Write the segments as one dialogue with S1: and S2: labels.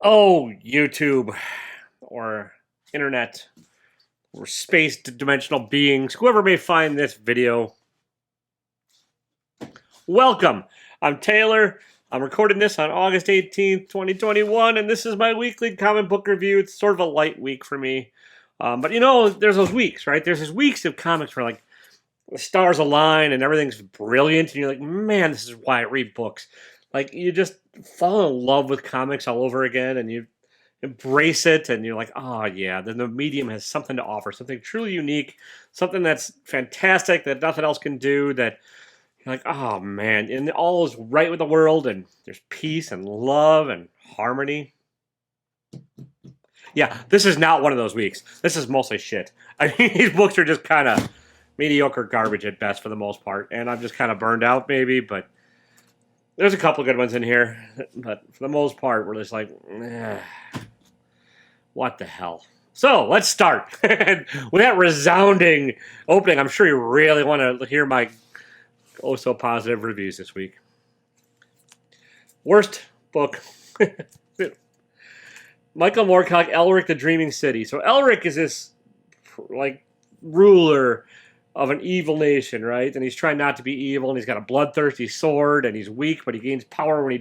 S1: Oh, YouTube or internet or space dimensional beings, whoever may find this video, welcome. I'm Taylor. I'm recording this on August 18th, 2021, and this is my weekly comic book review. It's sort of a light week for me. But you know, there's those weeks, right? There's those weeks of comics where like the stars align and everything's brilliant, and you're like, man, this is why I read books. Like you just fall in love with comics all over again, and you embrace it, and you're like, oh yeah, then the medium has something to offer, something truly unique, something that's fantastic that nothing else can do. That you're like, oh man, and all is right with the world, and there's peace and love and harmony. Yeah, this is not one of those weeks. This is mostly shit. I mean, these books are just kind of mediocre garbage at best for the most part, and I'm just kind of burned out maybe, but there's a couple good ones in here, but for the most part, we're just like, what the hell? So let's start with that resounding opening. I'm sure you really want to hear my oh so positive reviews this week. Worst book. Michael Morcock, Elric, the Dreaming City. So Elric is this like ruler of an evil nation, right? And he's trying not to be evil, and he's got a bloodthirsty sword, and he's weak, but he gains power when he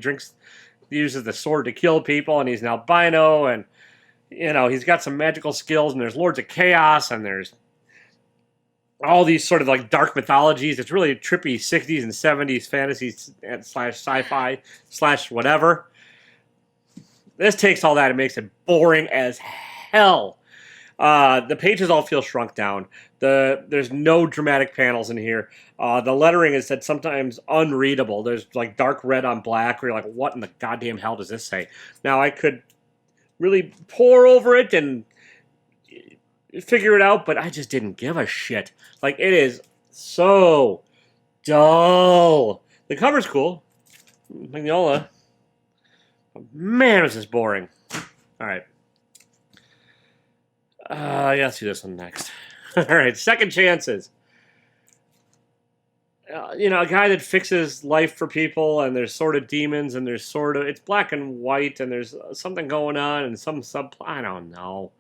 S1: uses the sword to kill people, and he's an albino, and you know, he's got some magical skills, and there's Lords of Chaos, and there's all these sort of like dark mythologies. It's really trippy 60s and 70s fantasy slash sci-fi slash whatever. This takes all that and makes it boring as hell. The pages all feel shrunk down. There's no dramatic panels in here. The lettering is said sometimes unreadable. There's like dark red on black where you're like, what in the goddamn hell does this say? Now I could really pore over it and figure it out, but I just didn't give a shit. Like, it is so dull. The cover's cool. Magnolia. Man, is this boring. Alright. Yeah, let's do this one next. Alright, Second Chances. You know, a guy that fixes life for people, and there's sort of demons, and there's sort of, it's black and white, and there's something going on, and some subplot, I don't know.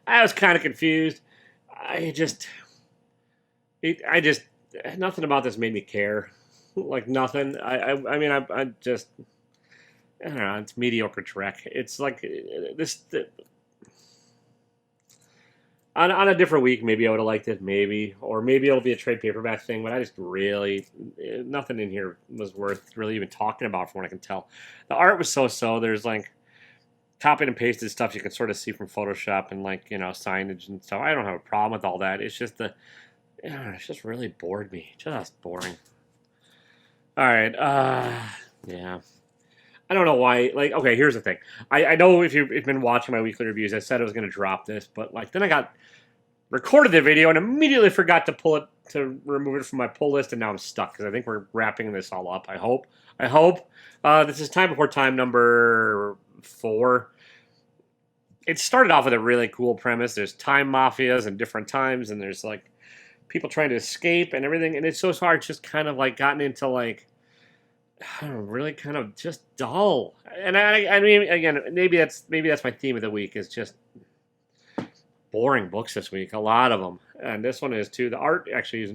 S1: I was kind of confused. I just, nothing about this made me care. Like, nothing. I mean, I just, I don't know, it's mediocre Trek. It's like, on a different week, maybe I would have liked it, maybe. Or maybe it'll be a trade paperback thing, but I just really, nothing in here was worth really even talking about from what I can tell. The art was so-so. There's like copied and pasted stuff you can sort of see from Photoshop and like, you know, signage and stuff. I don't have a problem with all that. It's just it's just really bored me. Just boring. All right, yeah. I don't know why. Like, okay, here's the thing. I know if you've been watching my weekly reviews, I said I was going to drop this, but like then I recorded the video and immediately forgot to remove it from my pull list, and now I'm stuck because I think we're wrapping this all up. I hope. This is Time Before Time number 4. It started off with a really cool premise. There's time mafias and different times, and there's like people trying to escape and everything, and it's so far it's just kind of like gotten into like, I don't know, really kind of just dull. And I mean, again, maybe that's my theme of the week is just boring books this week. A lot of them, and this one is too. The art actually is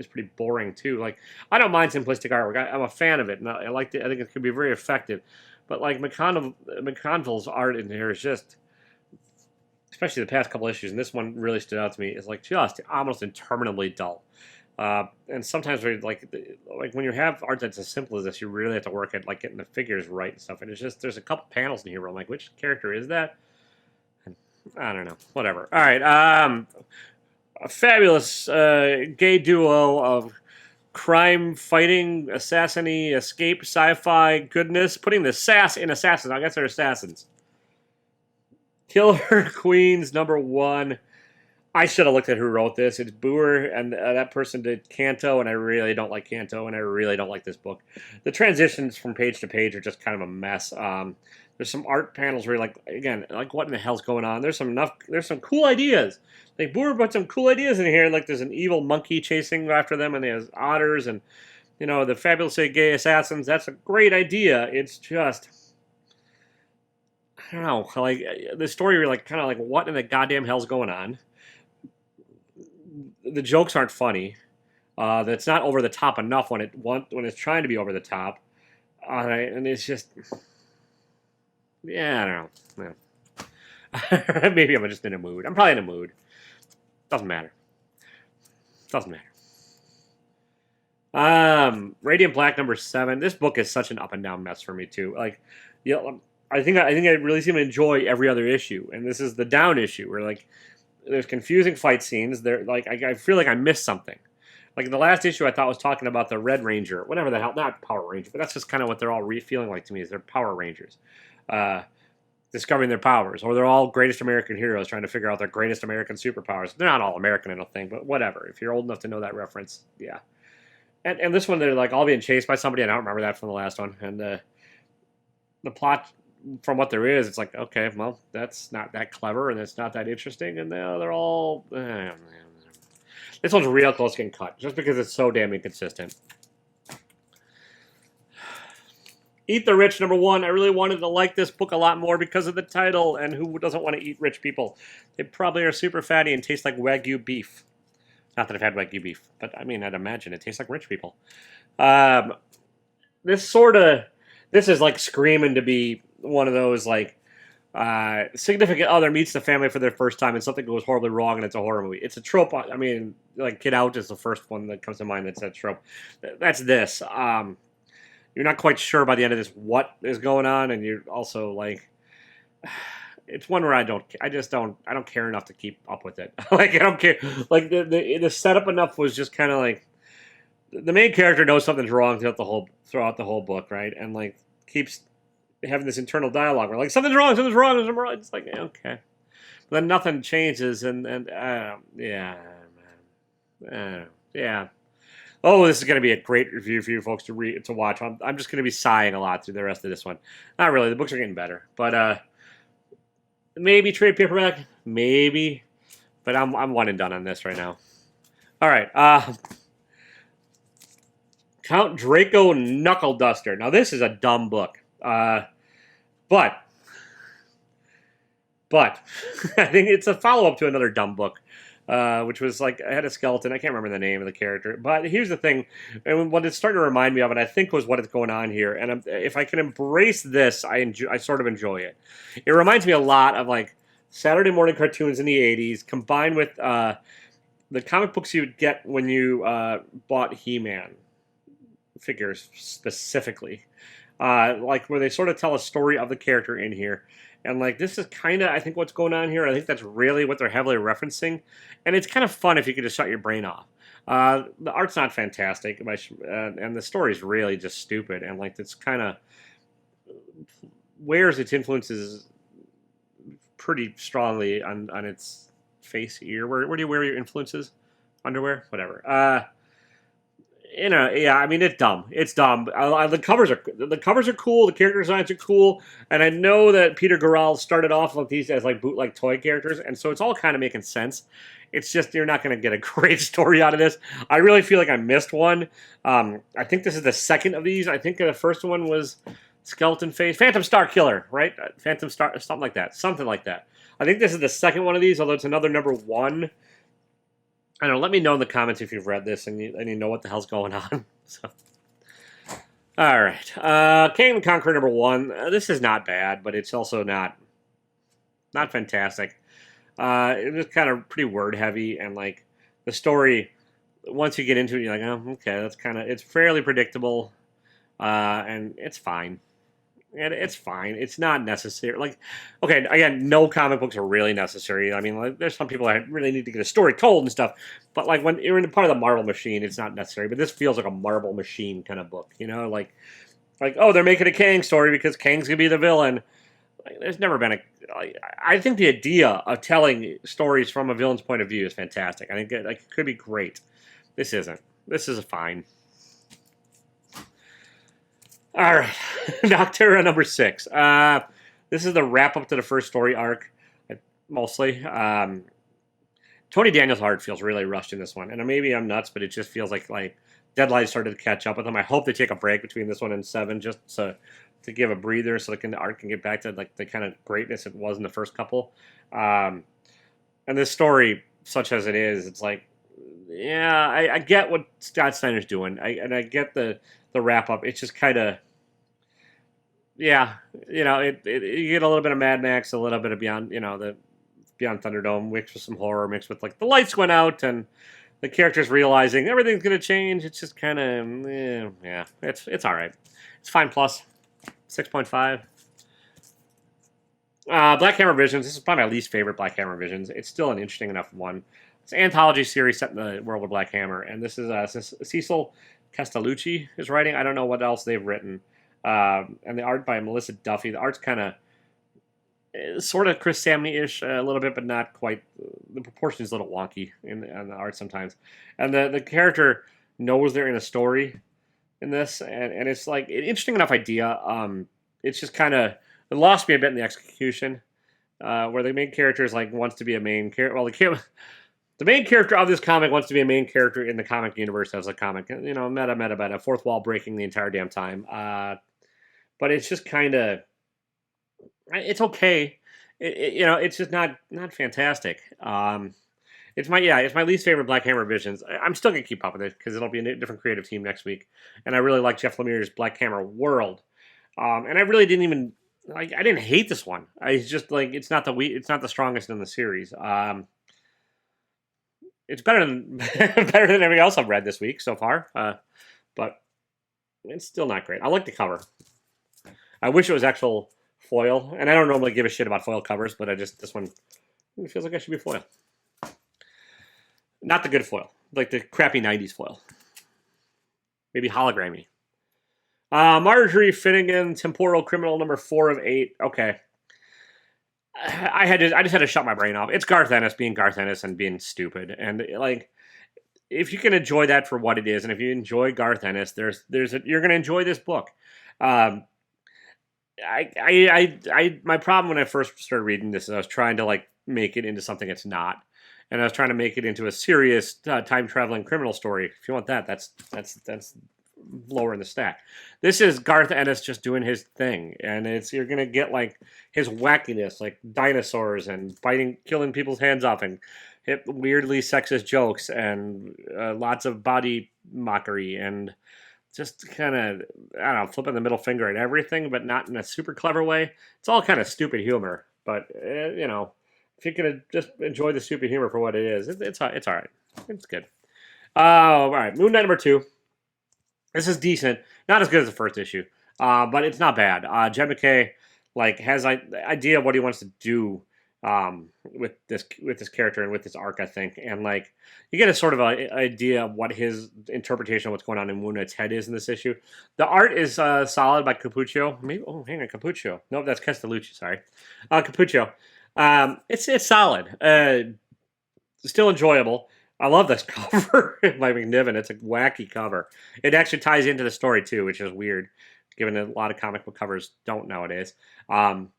S1: pretty boring too. Like, I don't mind simplistic artwork. I'm a fan of it, and I like it. I think it could be very effective. But like McConville's art in here is just, especially the past couple issues, and this one really stood out to me, is like just almost interminably dull. And sometimes like when you have art that's as simple as this, you really have to work at like getting the figures right and stuff. And it's just, there's a couple panels in here where I'm like, which character is that? And I don't know. Whatever. All right. A fabulous gay duo of crime fighting, assassiny, escape, sci-fi goodness, putting the sass in assassins. I guess they're assassins. Killer Queens #1. I should have looked at who wrote this. It's Boer, and that person did Kanto, and I really don't like Kanto, and I really don't like this book. The transitions from page to page are just kind of a mess. There's some art panels where you're like, again, like what in the hell's going on? There's some cool ideas. Like Boer put some cool ideas in here. Like there's an evil monkey chasing after them, and there's otters, and you know the fabulous gay assassins. That's a great idea. It's just, I don't know, like the story, you're like kind of like what in the goddamn hell's going on? The jokes aren't funny. That's not over the top enough when it's trying to be over the top. And it's just, yeah, I don't know. Yeah. Maybe I'm just in a mood. I'm probably in a mood. Doesn't matter. Doesn't matter. Radiant Black #7. This book is such an up and down mess for me too. Like, yeah, I think I really seem to enjoy every other issue, and this is the down issue where like there's confusing fight scenes. There, like I feel like I missed something. Like the last issue, I thought was talking about the Red Ranger, whatever the hell, not Power Ranger, but that's just kind of what they're all feeling like to me. Is they're Power Rangers, discovering their powers, or they're all greatest American heroes trying to figure out their greatest American superpowers. They're not all American, I don't think, but whatever. If you're old enough to know that reference, yeah. And this one, they're like all being chased by somebody. I don't remember that from the last one. And the plot, from what there is, it's like, okay, well, that's not that clever and it's not that interesting. And they're all. This one's real close to getting cut, just because it's so damn inconsistent. Eat the Rich #1. I really wanted to like this book a lot more because of the title. And who doesn't want to eat rich people? They probably are super fatty and taste like Wagyu beef. Not that I've had Wagyu beef, but I mean, I'd imagine it tastes like rich people. This is like screaming to be one of those like significant other meets the family for their first time and something goes horribly wrong and it's a horror movie. It's a trope. I mean, like Get Out is the first one that comes to mind that's that trope. That's this. You're not quite sure by the end of this what is going on, and you're also like. It's one where I don't care enough to keep up with it. Like I don't care. Like the setup enough was just kind of like the main character knows something's wrong throughout the whole book, right? And like keeps having this internal dialogue where like something's wrong. It's like okay, but then nothing changes, and yeah. Oh, this is going to be a great review for you folks to watch. I'm just going to be sighing a lot through the rest of this one. Not really. The books are getting better, but maybe trade paperback, maybe, but I'm one and done on this right now. All right, Count Draco Knuckle Duster. Now this is a dumb book, but I think it's a follow up to another dumb book, which was like I had a skeleton. I can't remember the name of the character, but here's the thing, and what it's starting to remind me of, and I think was what is going on here. And if I can embrace this, I sort of enjoy it. It reminds me a lot of like Saturday morning cartoons in the '80s, combined with the comic books you would get when you bought He-Man figures specifically, like where they sort of tell a story of the character in here. And like this is kind of, I think, what's going on here. I think that's really what they're heavily referencing, and it's kind of fun if you could just shut your brain off. The art's not fantastic, and the story's really just stupid, and like it's kind of wears its influences pretty strongly on its face here. Where do you wear your influences? Underwear, whatever. Yeah, I mean it's dumb. It's dumb. The covers are cool. The character designs are cool, and I know that Peter Garral started off with these as like bootleg toy characters, and so it's all kind of making sense. It's just you're not going to get a great story out of this. I really feel like I missed one. I think this is the second of these. I think the first one was Skeleton Face, Phantom Star Killer, right? Phantom Star, something like that. I think this is the second one of these, although it's another #1. I don't know. Let me know in the comments if you've read this and you know what the hell's going on. So, all right, King and Conqueror #1. This is not bad, but it's also not fantastic. It was kind of pretty word heavy, and like the story, once you get into it, you're like, oh, okay, it's fairly predictable, and it's fine. And it's fine. It's not necessary. Like, okay, again, no comic books are really necessary. I mean, like, there's some people that really need to get a story told and stuff. But like when you're in part of the Marvel machine, it's not necessary. But this feels like a Marvel machine kind of book, you know? Like oh, they're making a Kang story because Kang's gonna be the villain. Like, there's never been I think the idea of telling stories from a villain's point of view is fantastic. I think it could be great. This isn't. This is fine. All right, Nocturna #6. This is the wrap up to the first story arc, mostly. Tony Daniel's art feels really rushed in this one, and maybe I'm nuts, but it just feels like deadlines started to catch up with them. I hope they take a break between this one and 7 just to to give a breather so the art can get back to like the kind of greatness it was in the first couple. Um, and this story, such as it is, it's like, yeah, I get what Scott Snyder's doing, and I get the wrap up. It's just kind of, yeah, you get a little bit of Mad Max, a little bit of Beyond, the Beyond Thunderdome, mixed with some horror, mixed with like the lights went out and the characters realizing everything's gonna change. It's just kind of, yeah, it's all right. It's fine. Plus 6.5. Black Hammer Visions. This is probably my least favorite Black Hammer Visions. It's still an interesting enough one. It's an anthology series set in the world of Black Hammer, and this is Cecil Castellucci is writing. I don't know what else they've written. And the art by Melissa Duffy. The art's kind of sort of Chris Samney-ish a little bit, but not quite. The proportion is a little wonky in the art sometimes. And the character knows they're in a story in this, and it's like an interesting enough idea. It's just kind of, it lost me a bit in the execution, where the main character is like wants to be a main character. Well, the main character of this comic wants to be a main character in the comic universe as a comic. Meta, fourth wall breaking the entire damn time. But it's just kind of, it's okay. It's just not fantastic. It's my least favorite Black Hammer Visions. I'm still gonna keep up with it because it'll be a different creative team next week, and I really like Jeff Lemire's Black Hammer World. And I really didn't even I didn't hate this one. I just like it's not the strongest in the series. It's better than better than everything else I've read this week so far. But it's still not great. I like the cover. I wish it was actual foil, and I don't normally give a shit about foil covers, but this one it feels like I should be foil. Not the good foil, like the crappy 90s foil. Maybe hologrammy. Marjorie Finnegan, Temporal Criminal number 4 of 8. Okay. I just had to shut my brain off. It's Garth Ennis being Garth Ennis and being stupid. And like, if you can enjoy that for what it is, and if you enjoy Garth Ennis, you're going to enjoy this book. My problem when I first started reading this is I was trying to like make it into something it's not. And I was trying to make it into a serious time traveling criminal story. If you want that, that's lower in the stack. This is Garth Ennis just doing his thing, and you're gonna get like his wackiness, like dinosaurs and killing people's hands off, and weirdly sexist jokes, and lots of body mockery, and just kind of I don't know, flipping the middle finger at everything, but not in a super clever way. It's all kind of stupid humor, but if you can just enjoy the stupid humor for what it is, it's all right. It's good. All right, Moon Knight number 2. This is decent. Not as good as the first issue, but it's not bad. Jed MacKay has an idea of what he wants to do with this character and with this arc, I think. And you get a sort of idea of what his interpretation of what's going on in Moon Knight's head is in this issue. The art is solid by Capuccio. Maybe hang on, Capuccio. No, that's Castellucci. Sorry, Capuccio. It's solid. Still enjoyable. I love this cover by McNiven. It's a wacky cover. It actually ties into the story too, which is weird, given that a lot of comic book covers don't nowadays. But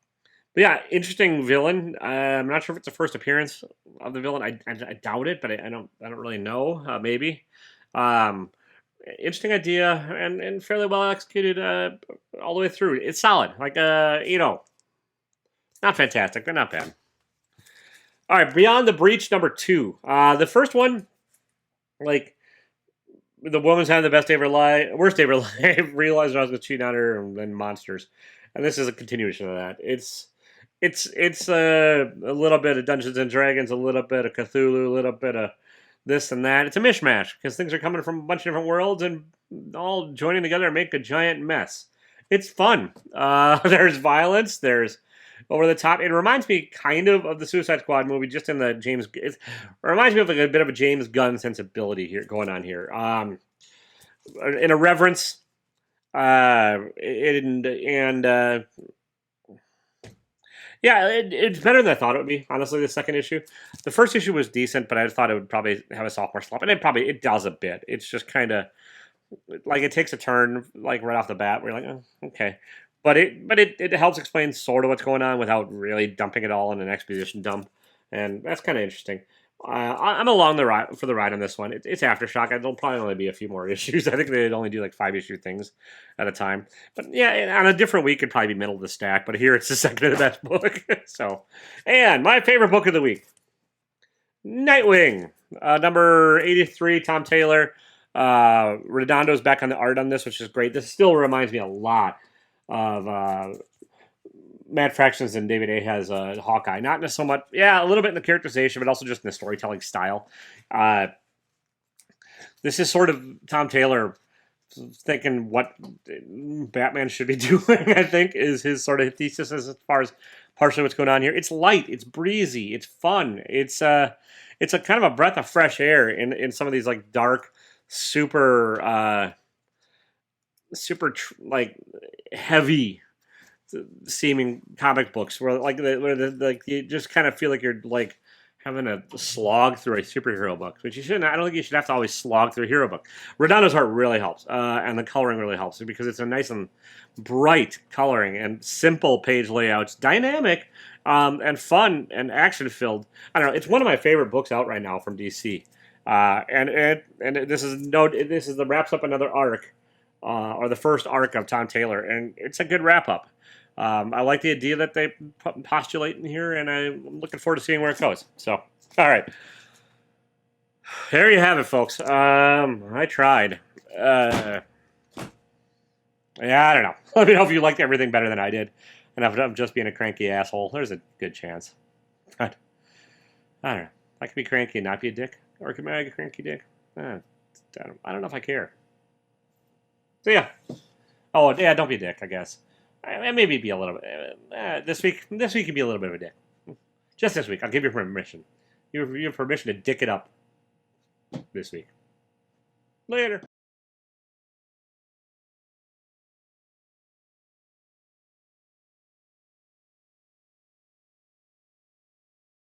S1: yeah, interesting villain. I'm not sure if it's the first appearance of the villain. I doubt it, but I don't really know. Maybe. Interesting idea and fairly well executed all the way through. It's solid. Not fantastic, but not bad. All right, Beyond the Breach number 2. The first one, the woman's having the best day of her life, worst day of her life, realized I was going to cheat on her, and then monsters. And this is a continuation of that. It's a little bit of Dungeons and Dragons, a little bit of Cthulhu, a little bit of this and that. It's a mishmash because things are coming from a bunch of different worlds and all joining together and make a giant mess. It's fun. There's violence. There's over the top. It reminds me kind of the Suicide Squad movie, just in the it reminds me of a bit of a James Gunn sensibility here going on here. In a reverence, it's better than I thought it would be. Honestly, the second issue, the first issue was decent, but I thought it would probably have a sophomore slump, and it does a bit. It's just kind of it takes a turn right off the bat. Where you're like, oh, okay. But it helps explain sort of what's going on without really dumping it all in an exposition dump. And that's kind of interesting. I'm along the ride for the ride on this one. It's Aftershock. There'll probably only be a few more issues. I think they'd only do like 5-issue things at a time. But yeah, on a different week, it'd probably be middle of the stack. But here, it's the second to the best book. So, and my favorite book of the week, Nightwing, number 83, Tom Taylor. Redondo's back on the art on this, which is great. This still reminds me a lot of Matt Fractions and David A. has Hawkeye. Not so much, yeah, a little bit in the characterization, but also just in the storytelling style. This is sort of Tom Taylor thinking what Batman should be doing, I think, is his sort of thesis as far as partially what's going on here. It's light, it's breezy, it's fun. It's a kind of a breath of fresh air in some of these like dark, super like heavy seeming comic books where you just kind of feel like you're like having a slog through a superhero book, which you shouldn't. I don't think you should have to always slog through a hero book. Redondo's art really helps, and the coloring really helps because it's a nice and bright coloring and simple page layouts, dynamic, and fun and action filled. I don't know. It's one of my favorite books out right now from DC, and this is the wraps up another arc, or the first arc of Tom Taylor, and it's a good wrap up. I like the idea that they postulate in here, and I'm looking forward to seeing where it goes. So, all right. There you have it, folks. I tried. Yeah, I don't know. Let me know if you liked everything better than I did. And if I'm just being a cranky asshole, there's a good chance. But, I don't know. I could be cranky and not be a dick. Or could I be a cranky dick? I don't know if I care. So, yeah. Oh, yeah, don't be a dick, I guess. Maybe be a little bit. This week can be a little bit of a dick. Just this week. I'll give you permission. You have permission to dick it up this week. Later.